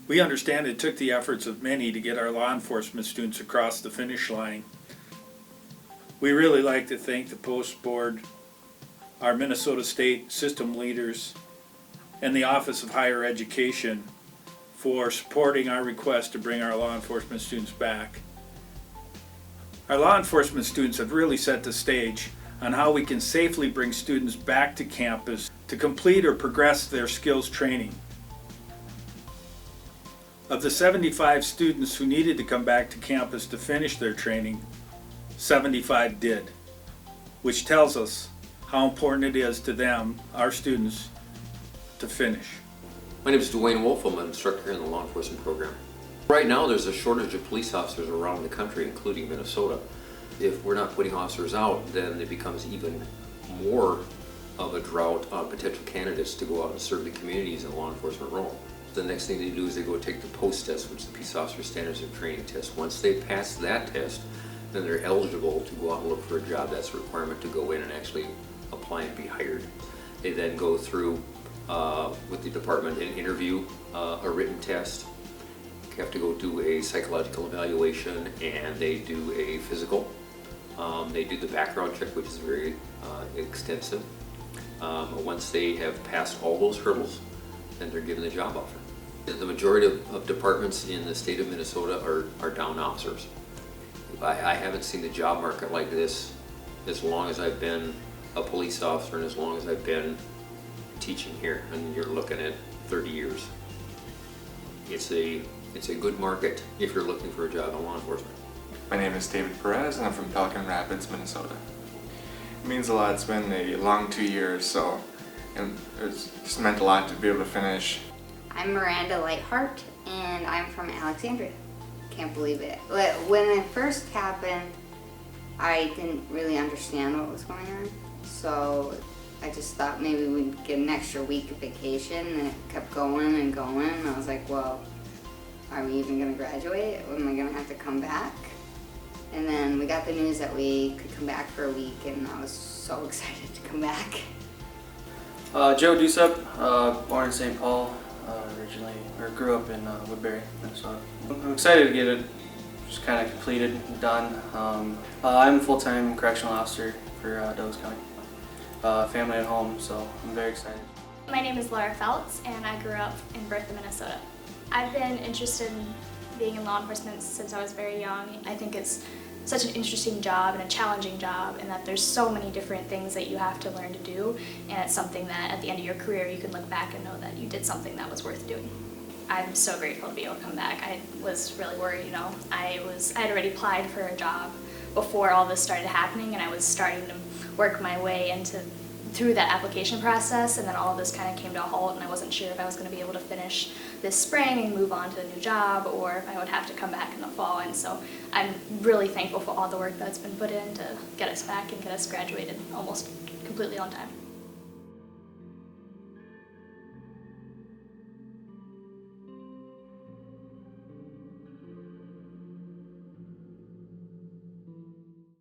We understand it took the efforts of many to get our law enforcement students across the finish line. We really like to thank the Post Board, our Minnesota State system leaders, and the Office of Higher Education for supporting our request to bring our law enforcement students back. Our law enforcement students have really set the stage on how we can safely bring students back to campus to complete or progress their skills training. Of the 75 students who needed to come back to campus to finish their training, 75 did, which tells us how important it is to them, our students, to finish. My name is Dwayne Wolf. I'm an instructor in the law enforcement program. Right now there's a shortage of police officers around the country, including Minnesota. If we're not putting officers out, then it becomes even more of a drought on potential candidates to go out and serve the communities in a law enforcement role. The next thing they do is they go take the post test, which is the Peace Officer Standards and Training Test. Once they pass that test, then they're eligible to go out and look for a job. That's a requirement to go in and actually apply and be hired. They then go through with the department and interview, a written test. You have to go do a psychological evaluation, and they do a physical. They do the background check, which is very extensive. Once they have passed all those hurdles, then they're given the job offer. The majority of departments in the state of Minnesota are down officers. I haven't seen the job market like this as long as I've been a police officer and as long as I've been teaching here, and you're looking at 30 years. It's a good market if you're looking for a job in law enforcement. My name is David Perez and I'm from Pelican Rapids, Minnesota. It means a lot. It's been a long 2 years, and it's just meant a lot to be able to finish. I'm Miranda Lightheart and I'm from Alexandria. Can't believe it. When it first happened, I didn't really understand what was going on, so I just thought maybe we'd get an extra week of vacation, and it kept going and going, and I was like, well, are we even going to graduate? Am I going to have to come back? And then we got the news that we could come back for a week, and I was so excited to come back. Joe Dusup, born in St. Paul, grew up in Woodbury, Minnesota. I'm excited to get it just kind of completed and done. I'm a full-time correctional officer for Douglas County. Family at home, so I'm very excited. My name is Laura Feltz, and I grew up in Bertha, Minnesota. I've been interested in being in law enforcement since I was very young. I think it's such an interesting job and a challenging job, and that there's so many different things that you have to learn to do, and it's something that at the end of your career you can look back and know that you did something that was worth doing. I'm so grateful to be able to come back. I was really worried, I had already applied for a job before all this started happening, and I was starting to work my way through that application process, and then all of this kind of came to a halt, and I wasn't sure if I was going to be able to finish this spring and move on to a new job, or if I would have to come back in the fall. And so I'm really thankful for all the work that's been put in to get us back and get us graduated almost completely on time.